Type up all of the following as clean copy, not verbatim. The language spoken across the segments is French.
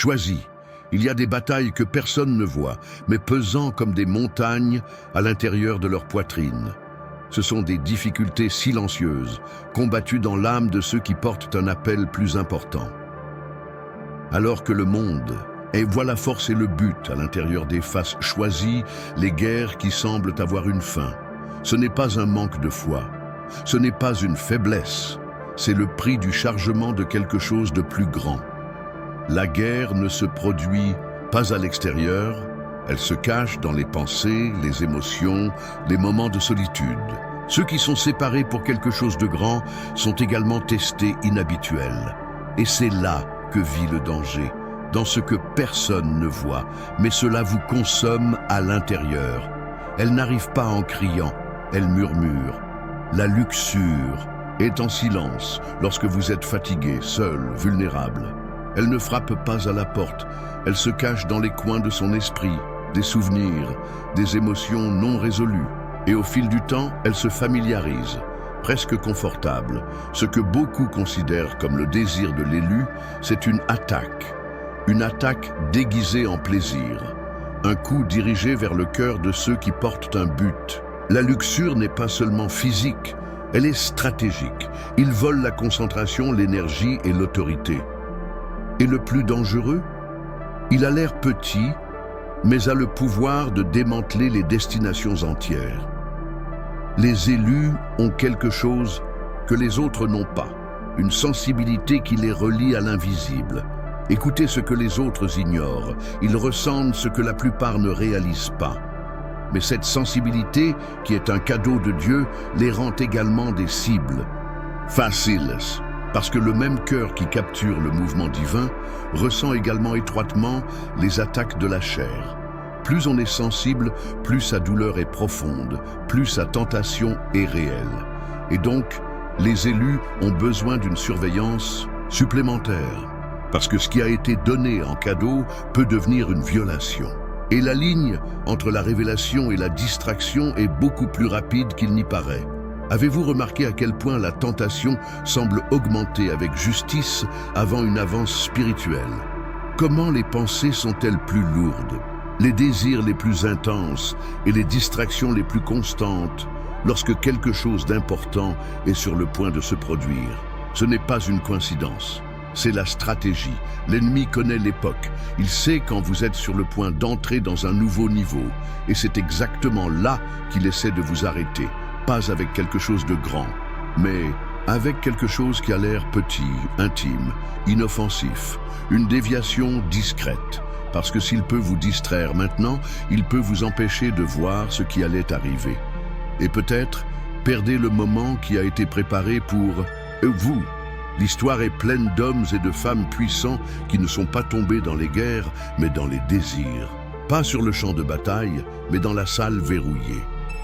Choisis. Il y a des batailles que personne ne voit, mais pesant comme des montagnes à l'intérieur de leur poitrine. Ce sont des difficultés silencieuses, combattues dans l'âme de ceux qui portent un appel plus important. Alors que le monde voit la force et le but à l'intérieur des faces choisies, les guerres qui semblent avoir une fin. Ce n'est pas un manque de foi, ce n'est pas une faiblesse, c'est le prix du chargement de quelque chose de plus grand. La guerre ne se produit pas à l'extérieur, elle se cache dans les pensées, les émotions, les moments de solitude. Ceux qui sont séparés pour quelque chose de grand sont également testés inhabituels. Et c'est là que vit le danger, dans ce que personne ne voit, mais cela vous consomme à l'intérieur. Elle n'arrive pas en criant, elle murmure. La luxure est en silence lorsque vous êtes fatigué, seul, vulnérable. Elle ne frappe pas à la porte, elle se cache dans les coins de son esprit, des souvenirs, des émotions non résolues. Et au fil du temps, elle se familiarise, presque confortable. Ce que beaucoup considèrent comme le désir de l'élu, c'est une attaque déguisée en plaisir. Un coup dirigé vers le cœur de ceux qui portent un but. La luxure n'est pas seulement physique, elle est stratégique. Il vole la concentration, l'énergie et l'autorité. Et le plus dangereux, il a l'air petit, mais a le pouvoir de démanteler les destinations entières. Les élus ont quelque chose que les autres n'ont pas, une sensibilité qui les relie à l'invisible. Écoutez ce que les autres ignorent, ils ressentent ce que la plupart ne réalisent pas. Mais cette sensibilité, qui est un cadeau de Dieu, les rend également des cibles faciles. Parce que le même cœur qui capture le mouvement divin ressent également étroitement les attaques de la chair. Plus on est sensible, plus sa douleur est profonde, plus sa tentation est réelle. Et donc, les élus ont besoin d'une surveillance supplémentaire. Parce que ce qui a été donné en cadeau peut devenir une violation. Et la ligne entre la révélation et la distraction est beaucoup plus rapide qu'il n'y paraît. Avez-vous remarqué à quel point la tentation semble augmenter avec justice avant une avance spirituelle? Comment les pensées sont-elles plus lourdes, les désirs les plus intenses et les distractions les plus constantes lorsque quelque chose d'important est sur le point de se produire? Ce n'est pas une coïncidence, c'est la stratégie. L'ennemi connaît l'époque, il sait quand vous êtes sur le point d'entrer dans un nouveau niveau et c'est exactement là qu'il essaie de vous arrêter. Pas avec quelque chose de grand, mais avec quelque chose qui a l'air petit, intime, inoffensif, une déviation discrète. Parce que s'il peut vous distraire maintenant, il peut vous empêcher de voir ce qui allait arriver. Et peut-être, perdez le moment qui a été préparé pour vous. L'histoire est pleine d'hommes et de femmes puissants qui ne sont pas tombés dans les guerres, mais dans les désirs. Pas sur le champ de bataille, mais dans la salle verrouillée.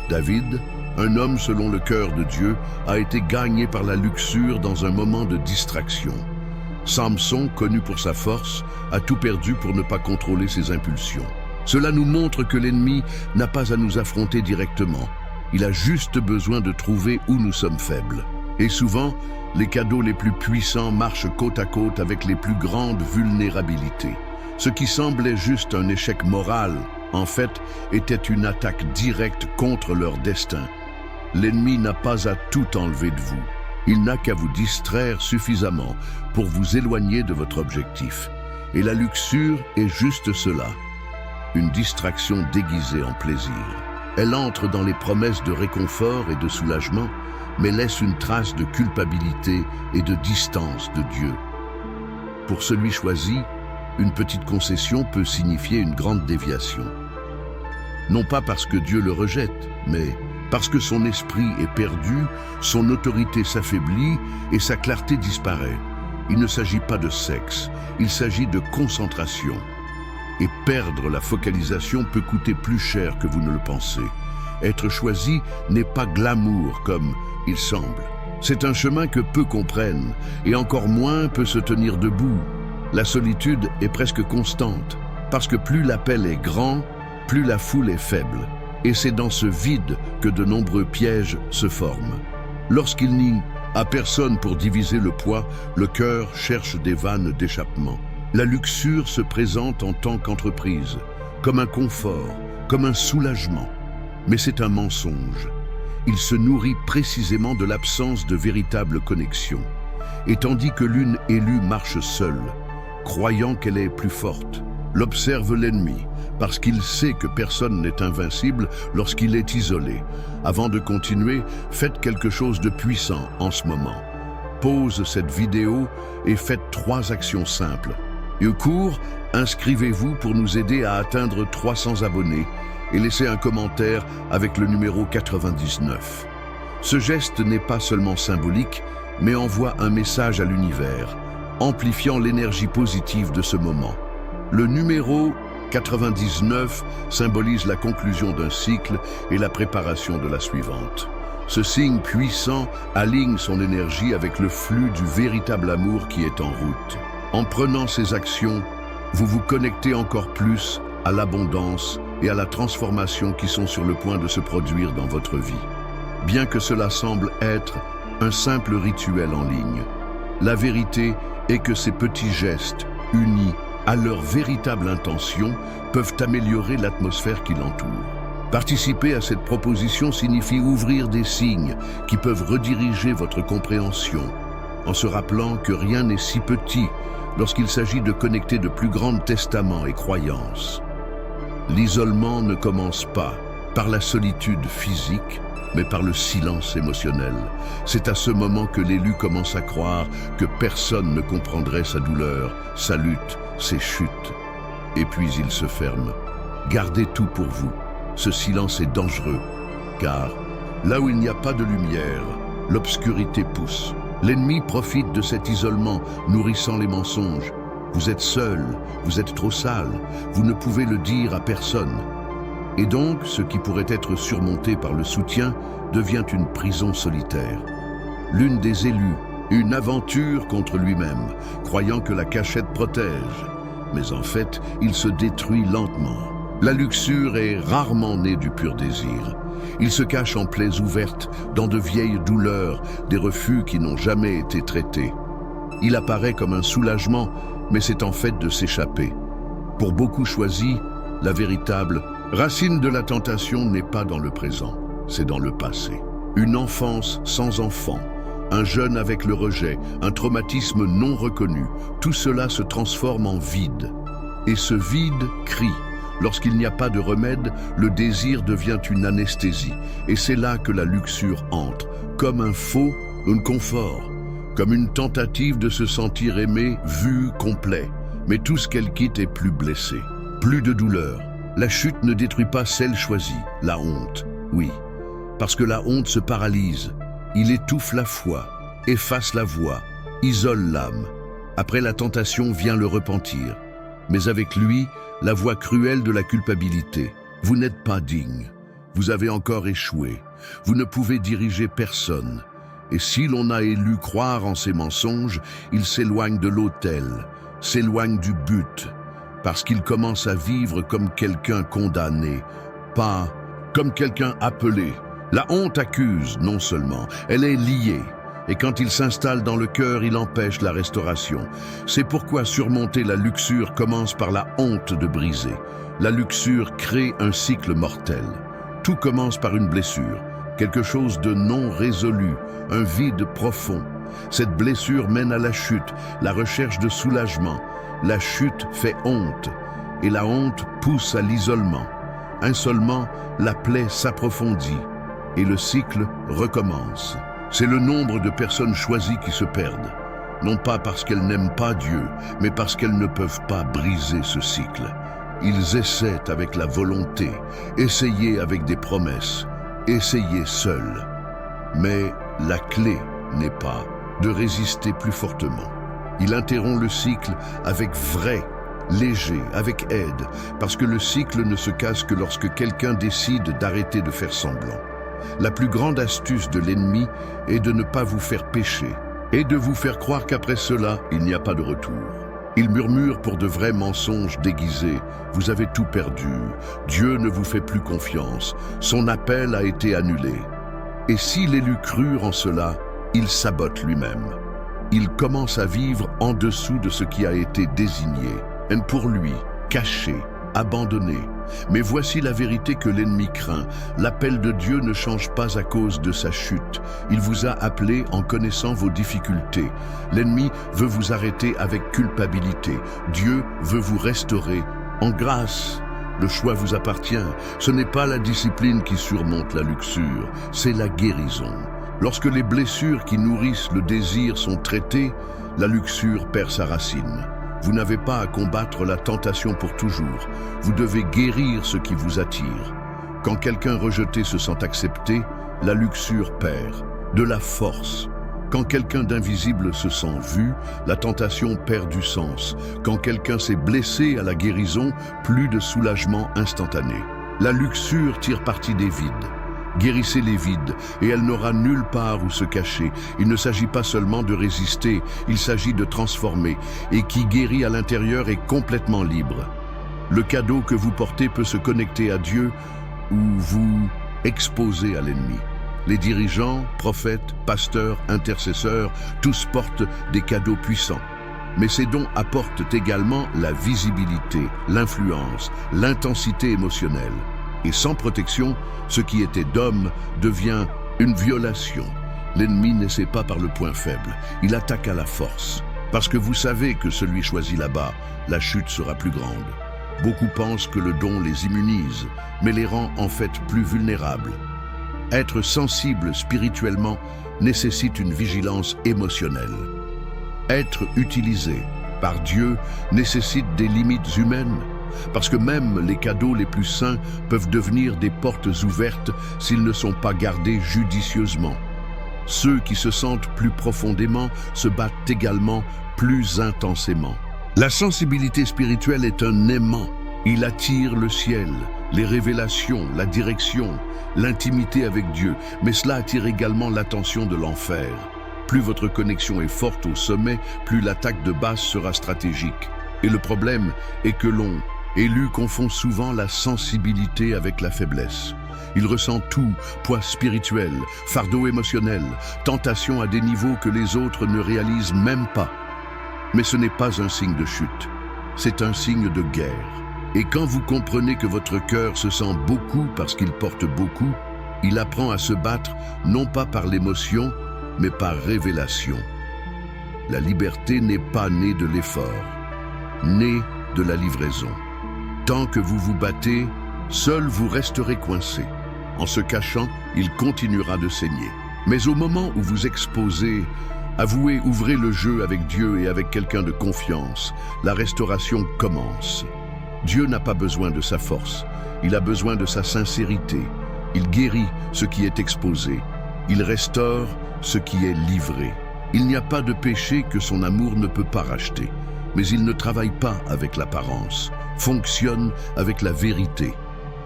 David, un homme selon le cœur de Dieu, a été gagné par la luxure dans un moment de distraction. Samson, connu pour sa force, a tout perdu pour ne pas contrôler ses impulsions. Cela nous montre que l'ennemi n'a pas à nous affronter directement. Il a juste besoin de trouver où nous sommes faibles. Et souvent, les cadeaux les plus puissants marchent côte à côte avec les plus grandes vulnérabilités. Ce qui semblait juste un échec moral, en fait, était une attaque directe contre leur destin. L'ennemi n'a pas à tout enlever de vous. Il n'a qu'à vous distraire suffisamment pour vous éloigner de votre objectif. Et la luxure est juste cela, une distraction déguisée en plaisir. Elle entre dans les promesses de réconfort et de soulagement, mais laisse une trace de culpabilité et de distance de Dieu. Pour celui choisi, une petite concession peut signifier une grande déviation. Non pas parce que Dieu le rejette, mais parce que son esprit est perdu, son autorité s'affaiblit et sa clarté disparaît. Il ne s'agit pas de sexe, il s'agit de concentration. Et perdre la focalisation peut coûter plus cher que vous ne le pensez. Être choisi n'est pas glamour comme il semble. C'est un chemin que peu comprennent, et encore moins peut se tenir debout. La solitude est presque constante, parce que plus l'appel est grand, plus la foule est faible. Et c'est dans ce vide que de nombreux pièges se forment. Lorsqu'il n'y a personne pour diviser le poids, le cœur cherche des vannes d'échappement. La luxure se présente en tant qu'entreprise, comme un confort, comme un soulagement. Mais c'est un mensonge. Il se nourrit précisément de l'absence de véritable connexion. Et tandis que l'une élue marche seule, croyant qu'elle est plus forte, l'observe l'ennemi, parce qu'il sait que personne n'est invincible lorsqu'il est isolé. Avant de continuer, faites quelque chose de puissant en ce moment. Pause cette vidéo et faites 3 actions simples. Et au cours, inscrivez-vous pour nous aider à atteindre 300 abonnés et laissez un commentaire avec le numéro 99. Ce geste n'est pas seulement symbolique, mais envoie un message à l'univers, amplifiant l'énergie positive de ce moment. Le numéro 99 symbolise la conclusion d'un cycle et la préparation de la suivante. Ce signe puissant aligne son énergie avec le flux du véritable amour qui est en route. En prenant ces actions, vous vous connectez encore plus à l'abondance et à la transformation qui sont sur le point de se produire dans votre vie. Bien que cela semble être un simple rituel en ligne, la vérité est que ces petits gestes, unis à leur véritable intention, peuvent améliorer l'atmosphère qui l'entoure. Participer à cette proposition signifie ouvrir des signes qui peuvent rediriger votre compréhension, en se rappelant que rien n'est si petit lorsqu'il s'agit de connecter de plus grands testaments et croyances. L'isolement ne commence pas par la solitude physique, mais par le silence émotionnel. C'est à ce moment que l'élu commence à croire que personne ne comprendrait sa douleur, sa lutte, ses chutes. Et puis il se ferme. Gardez tout pour vous. Ce silence est dangereux, car là où il n'y a pas de lumière, l'obscurité pousse. L'ennemi profite de cet isolement, nourrissant les mensonges. Vous êtes seul, vous êtes trop sale, vous ne pouvez le dire à personne. Et donc, ce qui pourrait être surmonté par le soutien devient une prison solitaire. L'une des élus, une aventure contre lui-même, croyant que la cachette protège. Mais en fait, il se détruit lentement. La luxure est rarement née du pur désir. Il se cache en plaies ouvertes, dans de vieilles douleurs, des refus qui n'ont jamais été traités. Il apparaît comme un soulagement, mais c'est en fait de s'échapper. Pour beaucoup choisis, la véritable racine de la tentation n'est pas dans le présent, c'est dans le passé. Une enfance sans enfant, un jeûne avec le rejet, un traumatisme non reconnu, tout cela se transforme en vide. Et ce vide crie. Lorsqu'il n'y a pas de remède, le désir devient une anesthésie. Et c'est là que la luxure entre, comme un faux, un confort, comme une tentative de se sentir aimé, vu, complet. Mais tout ce qu'elle quitte est plus blessé, plus de douleur. La chute ne détruit pas celle choisie, la honte, oui. Parce que la honte se paralyse. Il étouffe la foi, efface la voix, isole l'âme. Après la tentation vient le repentir. Mais avec lui, la voix cruelle de la culpabilité. Vous n'êtes pas digne. Vous avez encore échoué. Vous ne pouvez diriger personne. Et si l'on a élu croire en ces mensonges, il s'éloigne de l'autel, s'éloigne du but, parce qu'il commence à vivre comme quelqu'un condamné, pas comme quelqu'un appelé. La honte accuse, non seulement, elle est liée. Et quand il s'installe dans le cœur, il empêche la restauration. C'est pourquoi surmonter la luxure commence par la honte de briser. La luxure crée un cycle mortel. Tout commence par une blessure, quelque chose de non résolu, un vide profond. Cette blessure mène à la chute, la recherche de soulagement. La chute fait honte, et la honte pousse à l'isolement. Insolement, la plaie s'approfondit, et le cycle recommence. C'est le nombre de personnes choisies qui se perdent, non pas parce qu'elles n'aiment pas Dieu, mais parce qu'elles ne peuvent pas briser ce cycle. Ils essaient avec la volonté, essayer avec des promesses, essayer seuls. Mais la clé n'est pas de résister plus fortement. Il interrompt le cycle avec vrai, léger, avec aide, parce que le cycle ne se casse que lorsque quelqu'un décide d'arrêter de faire semblant. La plus grande astuce de l'ennemi est de ne pas vous faire pécher et de vous faire croire qu'après cela, il n'y a pas de retour. Il murmure pour de vrais mensonges déguisés. Vous avez tout perdu. Dieu ne vous fait plus confiance. Son appel a été annulé. Et si l'élu crut en cela, il sabote lui-même. il commence à vivre en dessous de ce qui a été désigné, et pour lui, caché, abandonné. Mais voici la vérité que l'ennemi craint. L'appel de Dieu ne change pas à cause de sa chute. Il vous a appelé en connaissant vos difficultés. L'ennemi veut vous arrêter avec culpabilité. Dieu veut vous restaurer en grâce. Le choix vous appartient. Ce n'est pas la discipline qui surmonte la luxure, c'est la guérison. Lorsque les blessures qui nourrissent le désir sont traitées, la luxure perd sa racine. Vous n'avez pas à combattre la tentation pour toujours. Vous devez guérir ce qui vous attire. Quand quelqu'un rejeté se sent accepté, la luxure perd de la force. Quand quelqu'un d'invisible se sent vu, la tentation perd du sens. Quand quelqu'un s'est blessé à la guérison, plus de soulagement instantané. La luxure tire parti des vides. Guérissez les vides, et elle n'aura nulle part où se cacher. Il ne s'agit pas seulement de résister, il s'agit de transformer. Et qui guérit à l'intérieur est complètement libre. Le cadeau que vous portez peut se connecter à Dieu ou vous exposer à l'ennemi. Les dirigeants, prophètes, pasteurs, intercesseurs, tous portent des cadeaux puissants. Mais ces dons apportent également la visibilité, l'influence, l'intensité émotionnelle. Et sans protection, ce qui était d'homme devient une violation. L'ennemi n'essaie pas par le point faible, il attaque à la force. Parce que vous savez que celui choisi là-bas, la chute sera plus grande. Beaucoup pensent que le don les immunise, mais les rend en fait plus vulnérables. Être sensible spirituellement nécessite une vigilance émotionnelle. Être utilisé par Dieu nécessite des limites humaines, parce que même les cadeaux les plus saints peuvent devenir des portes ouvertes s'ils ne sont pas gardés judicieusement. Ceux qui se sentent plus profondément se battent également plus intensément. La sensibilité spirituelle est un aimant. Il attire le ciel, les révélations, la direction, l'intimité avec Dieu, mais cela attire également l'attention de l'enfer. Plus votre connexion est forte au sommet, plus l'attaque de base sera stratégique. Et le problème est que l'élu confond souvent la sensibilité avec la faiblesse. Il ressent tout, poids spirituel, fardeau émotionnel, tentation à des niveaux que les autres ne réalisent même pas. Mais ce n'est pas un signe de chute, c'est un signe de guerre. Et quand vous comprenez que votre cœur se sent beaucoup parce qu'il porte beaucoup, il apprend à se battre non pas par l'émotion, mais par révélation. La liberté n'est pas née de l'effort, née de la livraison. Tant que vous vous battez, seul vous resterez coincé. En se cachant, il continuera de saigner. Mais au moment où vous exposez, avouez, ouvrez le jeu avec Dieu et avec quelqu'un de confiance, la restauration commence. Dieu n'a pas besoin de sa force, il a besoin de sa sincérité. Il guérit ce qui est exposé, il restaure ce qui est livré. Il n'y a pas de péché que son amour ne peut pas racheter, mais il ne travaille pas avec l'apparence, fonctionne avec la vérité.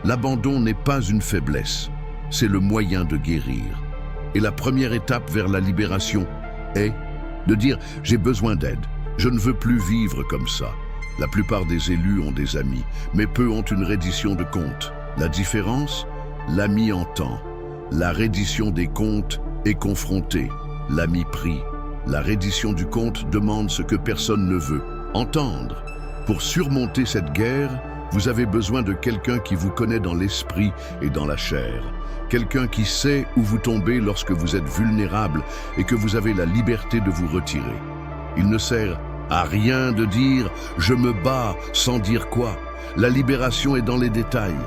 L'abandon n'est pas une faiblesse, c'est le moyen de guérir. Et la première étape vers la libération est de dire « j'ai besoin d'aide, je ne veux plus vivre comme ça ». La plupart des élus ont des amis, mais peu ont une reddition de comptes. La différence? L'ami entend. La reddition des comptes est confrontée. L'ami prie. La reddition du compte demande ce que personne ne veut entendre. Pour surmonter cette guerre, vous avez besoin de quelqu'un qui vous connaît dans l'esprit et dans la chair. Quelqu'un qui sait où vous tombez lorsque vous êtes vulnérable et que vous avez la liberté de vous retirer. Il ne sert à rien de dire « je me bats » sans dire quoi. La libération est dans les détails.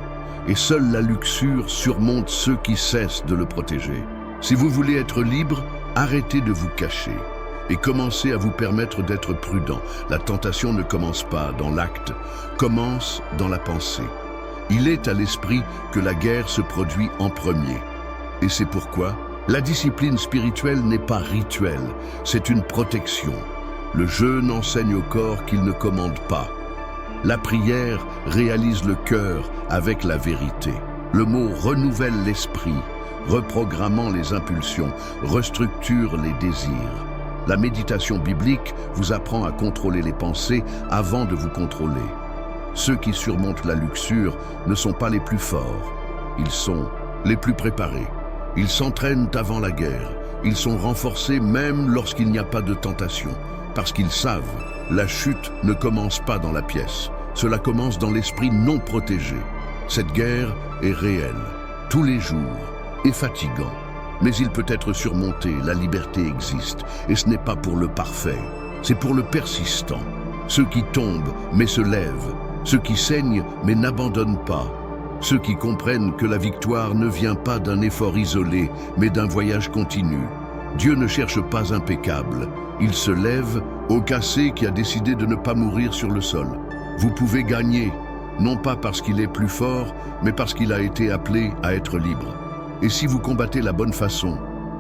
Et seule la luxure surmonte ceux qui cessent de le protéger. Si vous voulez être libre, arrêtez de vous cacher et commencez à vous permettre d'être prudent. La tentation ne commence pas dans l'acte, commence dans la pensée. Il est à l'esprit que la guerre se produit en premier. Et c'est pourquoi la discipline spirituelle n'est pas rituelle, c'est une protection. Le jeûne enseigne au corps qu'il ne commande pas. La prière réalise le cœur avec la vérité. Le mot renouvelle l'esprit, reprogrammant les impulsions, restructure les désirs. La méditation biblique vous apprend à contrôler les pensées avant de vous contrôler. Ceux qui surmontent la luxure ne sont pas les plus forts, ils sont les plus préparés. Ils s'entraînent avant la guerre, Ils sont renforcés même lorsqu'il n'y a pas de tentation, parce qu'ils savent, la chute ne commence pas dans la pièce, cela commence dans l'esprit non protégé. Cette guerre est réelle, tous les jours, et fatigant. Mais il peut être surmonté, la liberté existe, et ce n'est pas pour le parfait, c'est pour le persistant. Ceux qui tombent mais se lèvent, ceux qui saignent mais n'abandonnent pas, ceux qui comprennent que la victoire ne vient pas d'un effort isolé, mais d'un voyage continu. Dieu ne cherche pas impeccable, il se lève au cassé qui a décidé de ne pas mourir sur le sol. Vous pouvez gagner, non pas parce qu'il est plus fort, mais parce qu'il a été appelé à être libre. Et si vous combattez la bonne façon,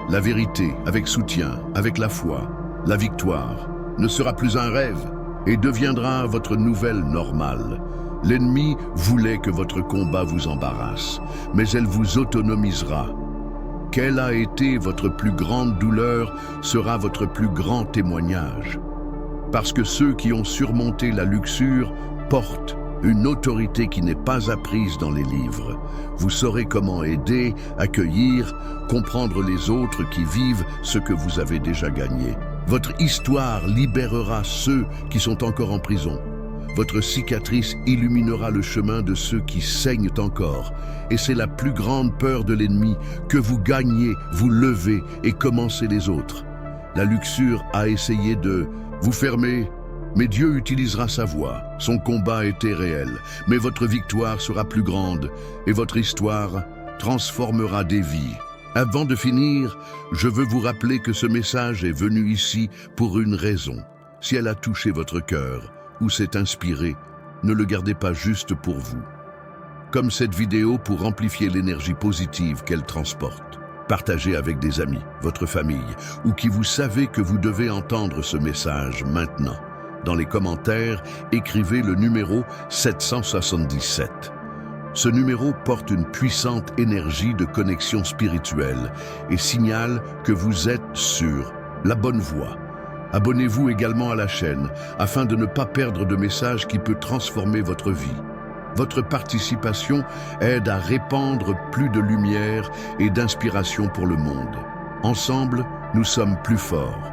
la vérité, avec soutien, avec la foi, la victoire ne sera plus un rêve et deviendra votre nouvelle normale. L'ennemi voulait que votre combat vous embarrasse, mais elle vous autonomisera. Quelle a été votre plus grande douleur sera votre plus grand témoignage. Parce que ceux qui ont surmonté la luxure portent une autorité qui n'est pas apprise dans les livres. Vous saurez comment aider, accueillir, comprendre les autres qui vivent ce que vous avez déjà gagné. Votre histoire libérera ceux qui sont encore en prison. Votre cicatrice illuminera le chemin de ceux qui saignent encore. Et c'est la plus grande peur de l'ennemi, que vous gagnez, vous levez et commencez les autres. La luxure a essayé de vous fermer, mais Dieu utilisera sa voix. Son combat était réel, mais votre victoire sera plus grande et votre histoire transformera des vies. Avant de finir, je veux vous rappeler que ce message est venu ici pour une raison. Si elle a touché votre cœur ou s'est inspiré, ne le gardez pas juste pour vous. Comme cette vidéo pour amplifier l'énergie positive qu'elle transporte. Partagez avec des amis, votre famille, ou qui vous savez que vous devez entendre ce message maintenant. Dans les commentaires, écrivez le numéro 777. Ce numéro porte une puissante énergie de connexion spirituelle et signale que vous êtes sur la bonne voie. Abonnez-vous également à la chaîne afin de ne pas perdre de messages qui peut transformer votre vie. Votre participation aide à répandre plus de lumière et d'inspiration pour le monde. Ensemble, nous sommes plus forts.